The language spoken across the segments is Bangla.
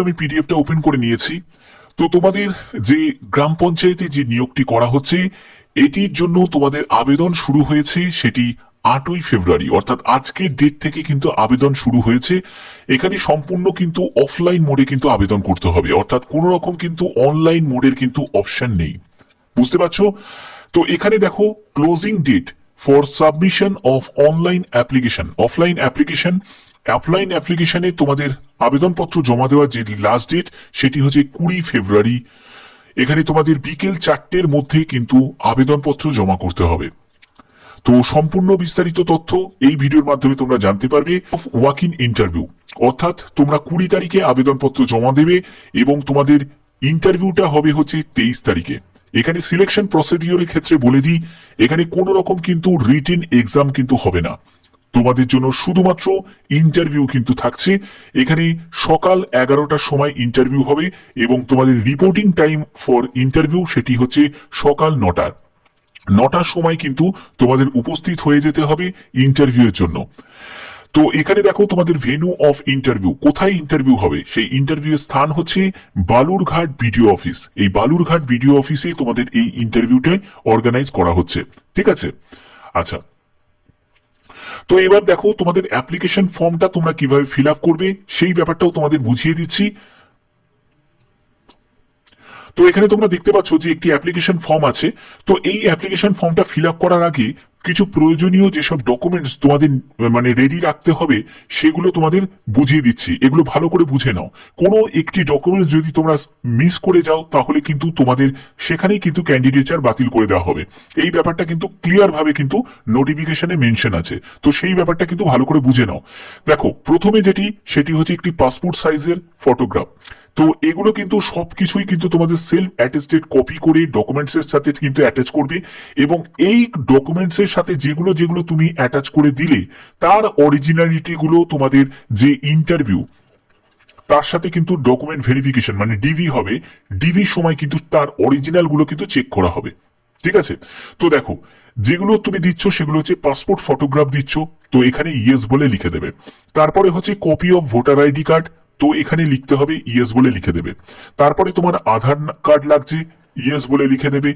আমি পিডিএফটা ওপেন করে নিয়েছি। তো তোমাদের যে গ্রাম পঞ্চায়েতে যে নিয়োগটি করা হচ্ছে এটির জন্য তোমাদের আবেদন শুরু হয়েছে, সেটি 8ই ফেব্রুয়ারি অর্থাৎ আজকের ডেট থেকে কিন্তু আবেদন শুরু হয়েছে। এখানে সম্পূর্ণ কিন্তু অফলাইন মোডে কিন্তু আবেদন করতে হবে, অর্থাৎ কোনো রকম কিন্তু অনলাইন মোডের কিন্তু অপশন নেই। বুঝতে পারছো? তো এখানে দেখো closing date for submission of online application, offline অ্যাপ্লিকেশনে তোমাদের আবেদনপত্র জমা দেওয়ার যে লাস্ট ডেট সেটি হচ্ছে 20 ফেব্রুয়ারি। এখানে তোমাদের বিকেল 4টের মধ্যে কিন্তু আবেদনপত্র জমা করতে হবে। তো সম্পূর্ণ বিস্তারিত তথ্য এই ভিডিওর মাধ্যমে তোমরা জানতে পারবে। ওয়াক ইন ইন্টারভিউ অর্থাৎ তোমরা 20 তারিখে আবেদনপত্র জমা দেবে এবং তোমাদের ইন্টারভিউটা হবে হচ্ছে 23 তারিখে। এখানে সিলেকশন প্রসিডিওরের ক্ষেত্রে বলে দিই, এখানে কোনো রকম কিন্তু রিটেন এক্সাম কিন্তু হবে না, তোমাদের জন্য শুধুমাত্র ইন্টারভিউ কিন্তু থাকছে। এখানে সকাল 11টার সময় ইন্টারভিউ হবে এবং তোমাদের রিপোর্টিং টাইম ফর ইন্টারভিউ সেটি হচ্ছে সকাল 9টার সময় কিন্তু তোমাদের উপস্থিত হয়ে যেতে হবে ইন্টারভিউ এর জন্য। তো এখানে দেখো তোমাদের ভেন্যু অফ ইন্টারভিউ, কোথায় ইন্টারভিউ হবে, সেই ইন্টারভিউ এর স্থান হচ্ছে বালুরঘাট বিডিও অফিস। এই বালুরঘাট বিডিও অফিসে তোমাদের এই ইন্টারভিউটা অর্গানাইজ করা হচ্ছে। ঠিক আছে, আচ্ছা। তো এবার দেখো তোমাদের অ্যাপ্লিকেশন ফর্মটা তোমরা কিভাবে ফিল আপ করবে সেই ব্যাপারটাও তোমাদের বুঝিয়ে দিচ্ছি। তো এখানে তোমরা দেখতে পাচ্ছ যে একটি অ্যাপ্লিকেশন ফর্ম আছে। তো এই অ্যাপ্লিকেশন ফর্মটা ফিল আপ করার আগে কিছু প্রয়োজনীয় যেসব ডকুমেন্টস তোমাদের মানে রেডি রাখতে হবে সেগুলো তোমাদের বুঝিয়ে দিচ্ছি, এগুলো ভালো করে বুঝে নাও। কোনো একটি ডকুমেন্টস যদি তোমরা মিস করে যাও তাহলে কিন্তু তোমাদের সেখানেই কিন্তু ক্যান্ডিডেচার বাতিল করে দেওয়া হবে। এই ব্যাপারটা কিন্তু ক্লিয়ার ভাবে কিন্তু নোটিফিকেশনে মেনশন আছে, তো সেই ব্যাপারটা কিন্তু ভালো করে বুঝে নাও। দেখো প্রথমে সেটি হচ্ছে একটি পাসপোর্ট সাইজের ফটোগ্রাফ। তো এগুলো কিন্তু সবকিছুই কিন্তু তোমাদের সেলফ অ্যাটেস্টেড কপি করে ডকুমেন্টস এর সাথে কিন্তু অ্যাটাচ করবে এবং এই ডকুমেন্টস এর সাথে যেগুলো যেগুলো তুমি অ্যাটাচ করে দিলে তার অরিজিনালিটি গুলো তোমাদের যে ইন্টারভিউ তার সাথে কিন্তু ডকুমেন্ট ভেরিফিকেশন মানে ডিভি হবে, ডিভির সময় কিন্তু তার অরিজিনাল গুলো কিন্তু চেক করা হবে। ঠিক আছে, তো দেখো যেগুলো তুমি দিচ্ছ সেগুলো হচ্ছে পাসপোর্ট ফটোগ্রাফ দিচ্ছ, তো এখানে ইয়েস বলে লিখে দেবে। তারপরে হচ্ছে copy of voter ID card, তো এখানে লিখতে হবে ইয়েস বলে লিখে দেবে। তারপরে তোমার আধার কার্ড লাগছে, ইয়েস বলে লিখে দেবে।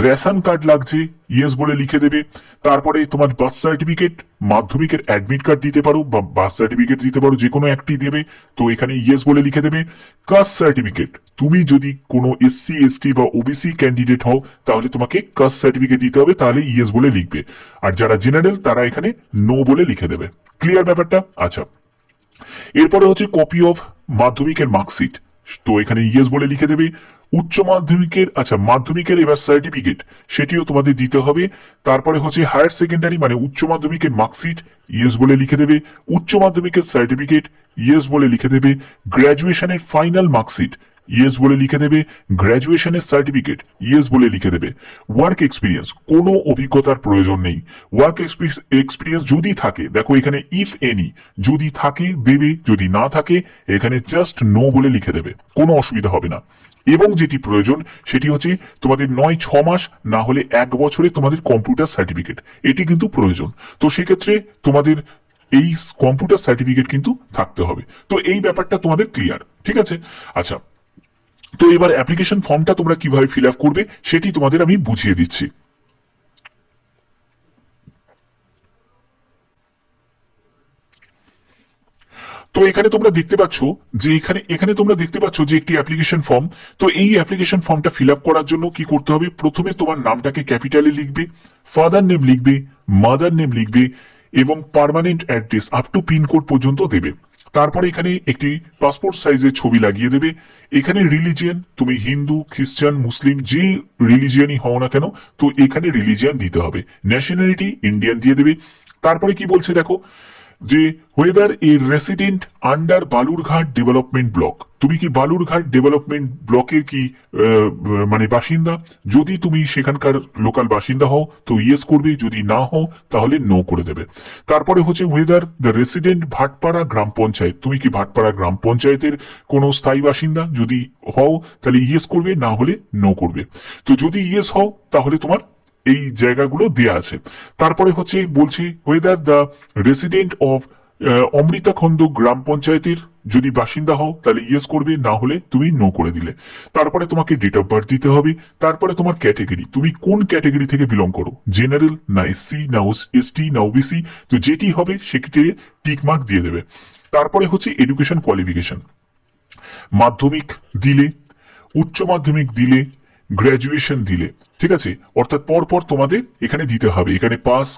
রেশন কার্ড লাগছে, ইয়েস বলে লিখে দেবে। তারপরে তোমার বার্থ সার্টিফিকেট, মাধ্যমিকের অ্যাডমিট কার্ড দিতে পারো বা বার্থ সার্টিফিকেট দিতে পারো, যে কোনো একটি দেবে, তো এখানে ইয়েস বলে লিখে দেবে। কাস্ট সার্টিফিকেট, তুমি যদি কোনো এসসি এসটি বা ওবিসি ক্যান্ডিডেট হও তাহলে তোমাকে কাস্ট সার্টিফিকেট দিতে হবে, তাহলে ইয়েস বলে লিখবে। আর যারা জেনারেল তারা এখানে নো বলে লিখে দেবে। ক্লিয়ার ব্যাপারটা? আচ্ছা, এরপরে হচ্ছে কপি অফ মাধ্যমিকের মার্কশিট, তো এখানে ইয়েস বলে লিখে দেবে। উচ্চ মাধ্যমিকের মাধ্যমিকের এবার সার্টিফিকেট সেটিও তোমাদের দিতে হবে। তারপরে হচ্ছে হায়ার সেকেন্ডারি মানে উচ্চ মাধ্যমিকের মার্কশিট, ইয়েস বলে লিখে দেবে। উচ্চ মাধ্যমিকের সার্টিফিকেট, ইয়েস বলে লিখে দেবে। গ্র্যাজুয়েশনের ফাইনাল মার্কশিট, ইয়েস বলে লিখে দেবে। গ্র্যাজুয়েশনের সার্টিফিকেট, ইয়েস বলে লিখে দেবে। ওয়ার্ক এক্সপিরিয়েন্স, কোনো অভিজ্ঞতার প্রয়োজন নেই। ওয়ার্ক এক্সপিরিয়েন্স যদি থাকে, দেখো এখানে ইফ এনি, যদি থাকে দেবে, যদি না থাকে এখানে জাস্ট নো বলে লিখে দেবে, কোনো অসুবিধা হবে না। এবং যেটি প্রয়োজন সেটি হচ্ছে তোমাদের 9-6 মাস না হলে 1 বছরে তোমাদের কম্পিউটার সার্টিফিকেট, এটি কিন্তু প্রয়োজন। তো সেক্ষেত্রে তোমাদের এই কম্পিউটার সার্টিফিকেট কিন্তু থাকতে হবে। তো এই ব্যাপারটা তোমাদের ক্লিয়ার? ঠিক আছে, আচ্ছা। তো এবার অ্যাপ্লিকেশন ফর্মটা তোমরা কিভাবে ফিল আপ করবে সেটি তোমাদের আমি বুঝিয়ে দিচ্ছি। তো এখানে তোমরা দেখতে পাচ্ছ যে এখানে তোমরা দেখতে পাচ্ছ যে একটি অ্যাপ্লিকেশন ফর্ম। তো এই অ্যাপ্লিকেশন ফর্মটা ফিল আপ করার জন্য কি করতে হবে, প্রথমে তোমার নামটাকে ক্যাপিটালে লিখবে, ফাদার নেম লিখবে, মাদার নেম লিখবে এবং permanent address up to pincode পর্যন্ত দেবে। তারপরে এখানে একটি পাসপোর্ট সাইজের ছবি লাগিয়ে দেবে। এখানে রিলিজিয়ন, তুমি হিন্দু, খ্রিস্টান, মুসলিম যে রিলিজিয়নই হও না কেন, তো এখানে রিলিজিয়ন দিতে হবে। ন্যাশনালিটি ইন্ডিয়ান দিয়ে দেবে। তারপরে কি বলছে দেখো, যে ওয়েদার এ resident under Balurghat development block, তুমি কি বালুরঘাট ডেভেলপমেন্ট ব্লকের কি মানে বাসিন্দা? যদি তুমি সেখানকার লোকাল বাসিন্দা হও তো ইয়েস করবে, যদি না হও তাহলে নো করে দেবে। তারপরে হচ্ছে ওয়েদার দ্য রেসিডেন্ট ভাটপাড়া গ্রাম পঞ্চায়েত, তুমি কি ভাটপাড়া গ্রাম পঞ্চায়েতের কোনো স্থায়ী বাসিন্দা? যদি হও তাহলে ইয়েস করবে, না হলে নো করবে। তো যদি ইয়েস হও তাহলে তোমার এই জায়গাগুলো দেয়া আছে। তারপরে হচ্ছে বলছে whether the resident of Amrita Khand গ্রাম পঞ্চায়েতের যদি বাসিন্দা হও তাহলে ইয়েস করবে, না হলে তুমি নো করে দিলে। তারপরে তোমাকে ডেট অফ বার্থ দিতে হবে। তারপরে তোমার ক্যাটেগরি, তুমি কোন ক্যাটেগরি থেকে বিলং করো, জেনারেল না এসসি না এসটি না ওবিসি, তো যেটি হবে সেক্ষেত্রে টিক মার্ক দিয়ে দেবে। তারপরে হচ্ছে এডুকেশন কোয়ালিফিকেশন, মাধ্যমিক দিলে, উচ্চ মাধ্যমিক দিলে, গ্র্যাজুয়েশন দিলে, ঠিক আছে, অর্থাৎ পরপর তোমাদের এখানে দিতে হবে। এখানে পাস,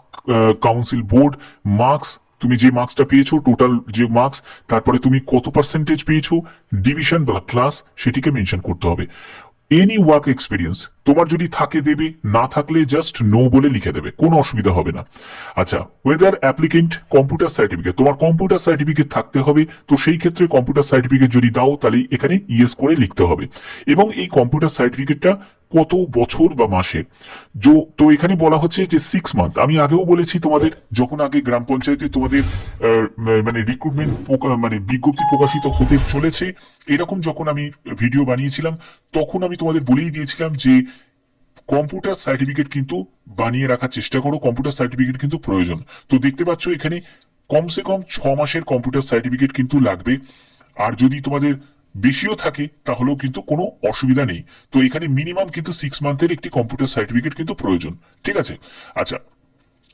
কাউন্সিল, বোর্ড, মার্কস, তুমি যে মার্কসটা পেয়েছো, টোটাল যে মার্কস, তারপরে তুমি কত পার্সেন্টেজ পেয়েছো, ডিভিশন বা ক্লাস সেটিকে মেনশন করতে হবে। এনি ওয়ার্ক এক্সপিরিয়েন্স তোমার যদি থাকে দেবে, না থাকলে জাস্ট নো বলে লিখে দেবে, কোনো অসুবিধা হবে না। আচ্ছা, ওয়েদার অ্যাপ্লিকেন্ট কম্পিউটার সার্টিফিকেট, তোমার কম্পিউটার সার্টিফিকেট থাকতে হবে, তো সেই ক্ষেত্রে কম্পিউটার সার্টিফিকেট যদি দাও তাহলে এখানে ইয়েস করে লিখতে হবে। এবং এই কম্পিউটার সার্টিফিকেটটা কত বছর বা মাসে, তো এখানে বলা হচ্ছে যে 6 মান্থ। আমি আগেও বলেছি তোমাদের, যখন আগে গ্রাম পঞ্চায়েতে তোমাদের মানে রিক্রুটমেন্ট মানে বিজ্ঞপ্তি প্রকাশিত হতে চলেছে, এরকম যখন আমি ভিডিও বানিয়েছিলাম, তখন আমি তোমাদের বলেই দিয়েছিলাম যে কম্পিউটার সার্টিফিকেট কিন্তু বানিয়ে রাখার চেষ্টা করো, কম্পিউটার সার্টিফিকেট কিন্তু প্রয়োজন। তো দেখতে পাচ্ছ এখানে কমসে কম 6 মাসের কম্পিউটার সার্টিফিকেট কিন্তু লাগবে। আর যদি তোমাদের বেশিও থাকে তাহলেও কিন্তু কোনো অসুবিধা নেই। তো এখানে মিনিমাম কিন্তু 6 মান্থের একটি কম্পিউটার সার্টিফিকেট কিন্তু প্রয়োজন, ঠিক আছে। আচ্ছা,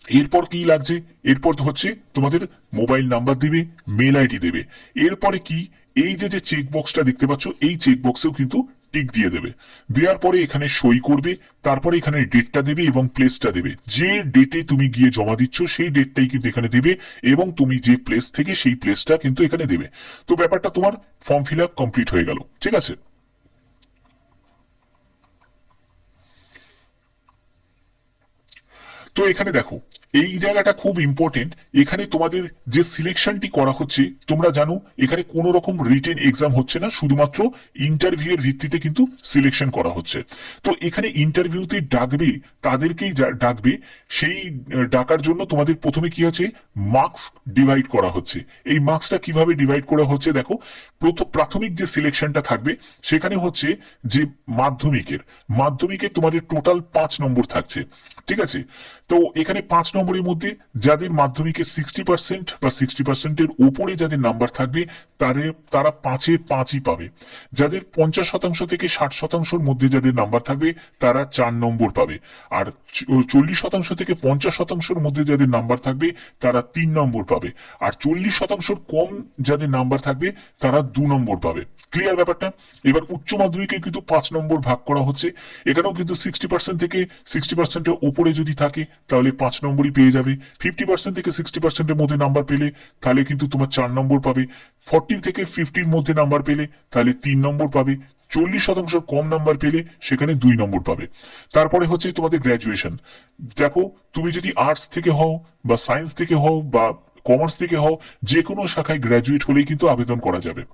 এরপর কি লাগছে, এরপর হচ্ছে তোমাদের মোবাইল নাম্বার দিবে, মেল আইডি দেবে। এরপরে কি, এই যে চেক বক্সটা দেখতে পাচ্ছ, এই চেক বক্সেও কিন্তু টিক দিয়ে দেবে। দেওয়ার পরে এখানে সই করবে, তারপরে এখানে ডেটটা দেবে এবং প্লেসটা দেবে। যে ডেটে তুমি গিয়ে জমা দিচ্ছ সেই ডেটটাই কিন্তু এখানে দেবে, এবং তুমি যে প্লেস থেকে সেই প্লেসটা কিন্তু এখানে দেবে। তো ব্যাপারটা তোমার ফর্ম ফিল আপ কমপ্লিট হয়ে গেল, ঠিক আছে। তো এখানে দেখো, এই জায়গাটা খুব ইম্পর্টেন্ট। এখানে তোমাদের যে সিলেকশনটি করা হচ্ছে, তোমরা জানো এখানে কোনো রকম রিটেন এক্সাম হচ্ছে না, শুধুমাত্র ইন্টারভিউ এর ভিত্তিতে কিন্তু সিলেকশন করা হচ্ছে। তো এখানে ইন্টারভিউতে ডাকবে, তাদেরকেই ডাকবে। সেই ডাকার জন্য তোমাদের প্রথমে কি হচ্ছে, মার্কস ডিভাইড করা হচ্ছে। এই মার্কসটা কিভাবে ডিভাইড করা হচ্ছে দেখো, প্রাথমিক যে সিলেকশনটা থাকবে সেখানে হচ্ছে যে মাধ্যমিকের তোমাদের টোটাল 5 নম্বর থাকছে, ঠিক আছে। তো এখানে 5 নম্বরের মধ্যে যাদের মাধ্যমিকে 60% বা 60%-এর উপরে যাদের নাম্বার থাকবে, তারা 5-এর 5ই পাবে। যাদের 50% থেকে 60%-এর মধ্যে যাদের নাম্বার থাকবে, তারা 4 নম্বর পাবে। আর 40% থেকে 50%-এর মধ্যে যাদের নাম্বার থাকবে, তারা 3 নম্বর পাবে। আর 40%-এর কম যাদের নাম্বার থাকবে, তারা 2 নম্বর পাবে। ক্লিয়ার ব্যাপারটা? এবার উচ্চ মাধ্যমিকে কিন্তু 5 নম্বর ভাগ করা হচ্ছে। এখানেও কিন্তু 60% থেকে 60%-এর উপরে যদি থাকে তাহলে 5 নম্বরই পেয়ে যাবে। 50% থেকে 60%-এর মধ্যে নাম্বার পেলে তাহলে কিন্তু তোমার 4 নম্বর পাবে। 40 থেকে 50-এর মধ্যে নাম্বার পেলে তাহলে 3 নম্বর পাবে। 40% কম নাম্বার পেলে সেখানে 2 নম্বর পাবে। তারপরে হচ্ছে তোমাদের গ্র্যাজুয়েশন। দেখো, তুমি যদি আর্টস থেকে হও বা সায়েন্স থেকে হও বা কমার্স থেকে হও, যে কোনো শাখায় গ্র্যাজুয়েট হলেই কিন্তু আবেদন করা যাবে।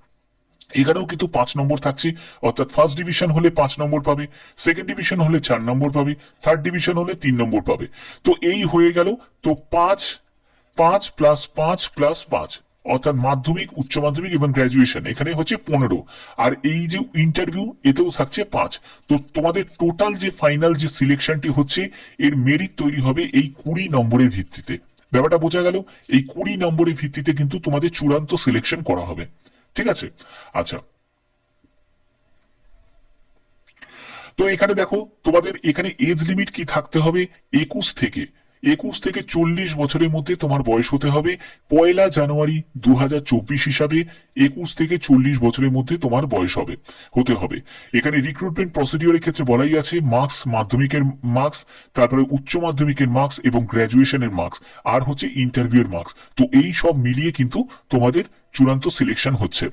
এখানেও কিন্তু 5 নম্বর থাকছে, অর্থাৎ ফার্স্ট ডিভিশন হলে 5 নম্বর পাবে, সেকেন্ড ডিভিশন হলে 4 নম্বর পাবে, থার্ড ডিভিশন হলে 3 নম্বর পাবে। তো এই হয়ে গেল। তো 5 5 প্লাস 5 প্লাস 5, অর্থাৎ মাধ্যমিক, উচ্চ মাধ্যমিক এবং গ্র্যাজুয়েশন, এখানে হচ্ছে 15। আর এই যে ইন্টারভিউ, এতেও থাকছে 5। তো তোমাদের টোটাল যে ফাইনাল যে সিলেকশনটি হচ্ছে, এর মেরিট তৈরি হবে এই 20 নম্বরের ভিত্তিতে। ব্যাপারটা বোঝা গেল? এই 20 নম্বরের ভিত্তিতে কিন্তু তোমাদের চূড়ান্ত সিলেকশন করা হবে, ঠিক আছে। আচ্ছা, তো এখানে দেখো, তোমাদের এখানে এজ লিমিট কি থাকতে হবে, 21 থেকে 40 বছরের মধ্যে তোমার বয়স হতে হবে। 1 জানুয়ারি 2024 হিসাবে 21 থেকে 40 বছরের মধ্যে তোমার বয়স হতে হবে। এখানে রিক্রুটমেন্ট প্রসিডিওরের ক্ষেত্রে বলাই আছে মার্কস, মাধ্যমিকের মার্কস, তারপরে উচ্চ মাধ্যমিকের মার্কস এবং গ্র্যাজুয়েশনের মার্কস, আর হচ্ছে ইন্টারভিউ এর মার্কস। তো এই সব মিলিয়ে কিন্তু তোমাদের চূড়ান্ত সিলেকশন হচ্ছে।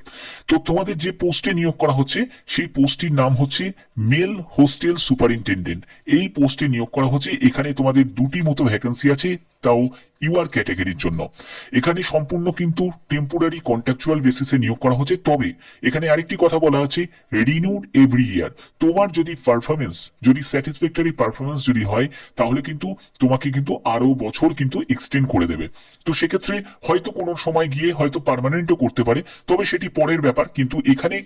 তো তোমাদের যে পোস্টে নিয়োগ করা হচ্ছে সেই পোস্টটির নাম হচ্ছে মেল হোস্টেল সুপারিনটেন্ডেন্ট। এই পোস্টে নিয়োগ করা হচ্ছে। এখানে তোমাদের 2টি মতো ভ্যাকেন্সি আছে, তাও ইউআর ক্যাটাগরির জন্য। এখানে সম্পূর্ণ কিন্তু টেম্পোরারি কন্ট্রাকচুয়াল বেসিসে নিয়োগ করা হচ্ছে। তবে এখানে আরেকটি কথা বলা আছে, রিনিউড এভরি ইয়ার। তোমার যদি পারফরমেন্স, যদি স্যাটিসফ্যাক্টরি পারফরমেন্স যদি হয়, তাহলে কিন্তু তোমাকে কিন্তু আরো বছর কিন্তু এক্সটেন্ড করে দেবে। তো সেক্ষেত্রে হয়তো কোনো সময় গিয়ে হয়তো পার্মানেন্টও করতে পারে, তবে সেটি পরের ব্যাপার। কিন্তু এখানে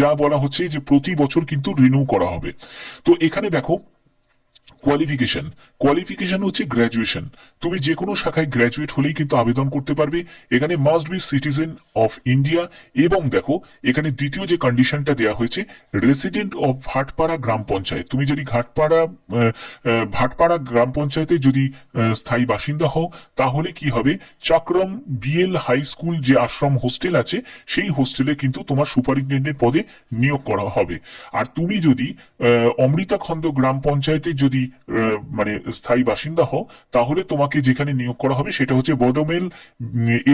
যা বলা হচ্ছে যে প্রতি বছর কিন্তু রিনিউ করা হবে। তো এখানে দেখো, কোয়ালিফিকেশন হচ্ছে গ্র্যাজুয়েশন। তুমি যে কোনো শাখায় গ্র্যাজুয়েট হলেই কিন্তু আবেদন করতে পারবে। এখানে must be citizen of India, এবং দেখো এখানে দ্বিতীয় যে কন্ডিশনটা দেওয়া হয়েছে, রেসিডেন্ট অফ ভাটপাড়া গ্রাম পঞ্চায়েত। তুমি যদি ভাটপাড়া গ্রাম পঞ্চায়েতে যদি স্থায়ী বাসিন্দা হও, তাহলে কি হবে, চক্রম বিএল হাই স্কুল যে আশ্রম হোস্টেল আছে, সেই হোস্টেলে কিন্তু তোমার সুপারিনটেন্ডেন্ট পদে নিয়োগ করা হবে। আর তুমি যদি অমৃতাখন্দ গ্রাম পঞ্চায়েতে যদি মানে স্থায়ী বাসিন্দা হও, তাহলে তোমাকে যেখানে নিয়োগ করা হবে সেটা হচ্ছে বডমেল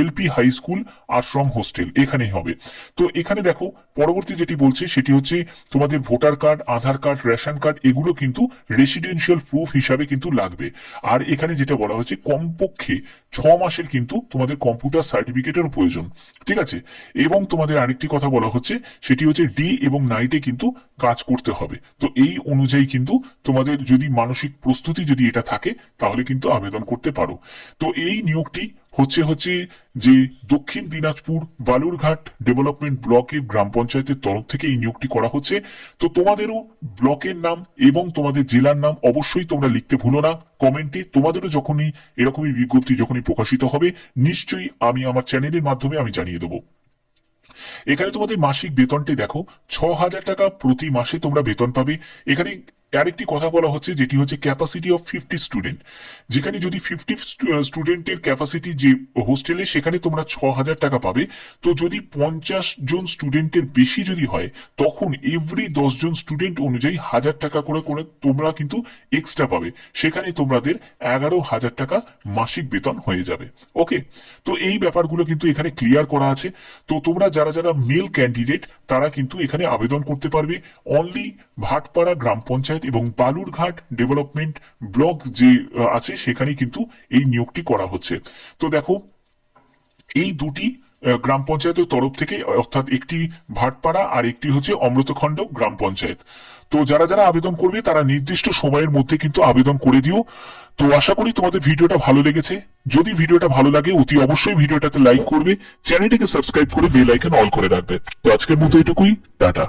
এলপি হাই স্কুল আশ্রম হোস্টেল, এখানেই হবে। তো এখানে দেখো পরবর্তী যেটি বলছে সেটি হচ্ছে তোমাদের ভোটার কার্ড, আধার কার্ড, রেশন কার্ড, এগুলো কিন্তু রেসিডেন্সিয়াল প্রুফ হিসাবে কিন্তু লাগবে। আর এখানে যেটা বলা হচ্ছে কমপক্ষে 6 মাসের কিন্তু তোমাদের কম্পিউটার সার্টিফিকেটের প্রয়োজন, ঠিক আছে। এবং তোমাদের আরেকটি কথা বলা হচ্ছে, সেটি হচ্ছে ডে এবং নাইটে কিন্তু কাজ করতে হবে। তো এই অনুযায়ী কিন্তু তোমাদের যদি মানসিক প্রস্তুতি যদি এটা থাকে, তাহলে কিন্তু আবেদন করতে পারো। তো এই নিয়োগটি হচ্ছে যে দক্ষিণ দিনাজপুর বালুরঘাট ডেভেলপমেন্ট ব্লকের গ্রাম পঞ্চায়েতের তরফ থেকে এই নিয়োগটি করা হচ্ছে। তো তোমাদেরও ব্লকের নাম এবং তোমাদের জেলার নাম অবশ্যই তোমরা লিখতে ভুলো না কমেন্টে। তোমাদেরও যখনই এরকমই বিজ্ঞপ্তি যখনই প্রকাশিত হবে, নিশ্চয়ই আমি আমার চ্যানেলের মাধ্যমে আমি জানিয়ে দেবো। এখানে তোমাদের মাসিক বেতনটি দেখো, 6,000 টাকা প্রতি মাসে তোমরা বেতন পাবে। এখানে আরেকটি কথা বলা হচ্ছে, যেটি হচ্ছে ক্যাপাসিটি অফ 50 স্টুডেন্ট। যেখানে যদি 50 স্টুডেন্টের ক্যাপাসিটি যে হোস্টেলে, সেখানে তোমরা 6,000 টাকা পাবে। তো যদি 50 জন স্টুডেন্টের বেশি যদি হয়, তখন এভরি 10 জন স্টুডেন্ট অনুযায়ী 1,000 টাকা করে করে তোমরা কিন্তু এক্সট্রা পাবে। সেখানে তোমাদের 11,000 টাকা মাসিক বেতন হয়ে যাবে। ওকে, তো এই ব্যাপারগুলো কিন্তু এখানে ক্লিয়ার করা আছে। তো তোমরা যারা যারা মেল ক্যান্ডিডেট, তারা কিন্তু এখানে আবেদন করতে পারবে। অনলি ভাটপাড়া গ্রাম পঞ্চায়েত এবং বালুরঘাট ডেভেলপমেন্ট ব্লক যে আছে, সেখানে কিন্তু এই নিয়োগটি করা হচ্ছে। তো দেখো এই দুটি গ্রাম পঞ্চায়েতের তরফ থেকে, অর্থাৎ একটি ভাটপাড়া আর একটি হচ্ছে অমৃতখণ্ড গ্রাম পঞ্চায়েত। তো যারা যারা আবেদন করবে, তারা নির্দিষ্ট সময়ের মধ্যে কিন্তু আবেদন করে দিও। তো আশা করি তোমাদের ভিডিওটা ভালো লেগেছে। যদি ভিডিওটা ভালো লাগে, অতি অবশ্যই ভিডিওটাতে লাইক করবে, চ্যানেলটিকে সাবস্ক্রাইব করে বেল আইকন অল করে রাখবে। তো আজকের মতো এটুকুই, টাটা।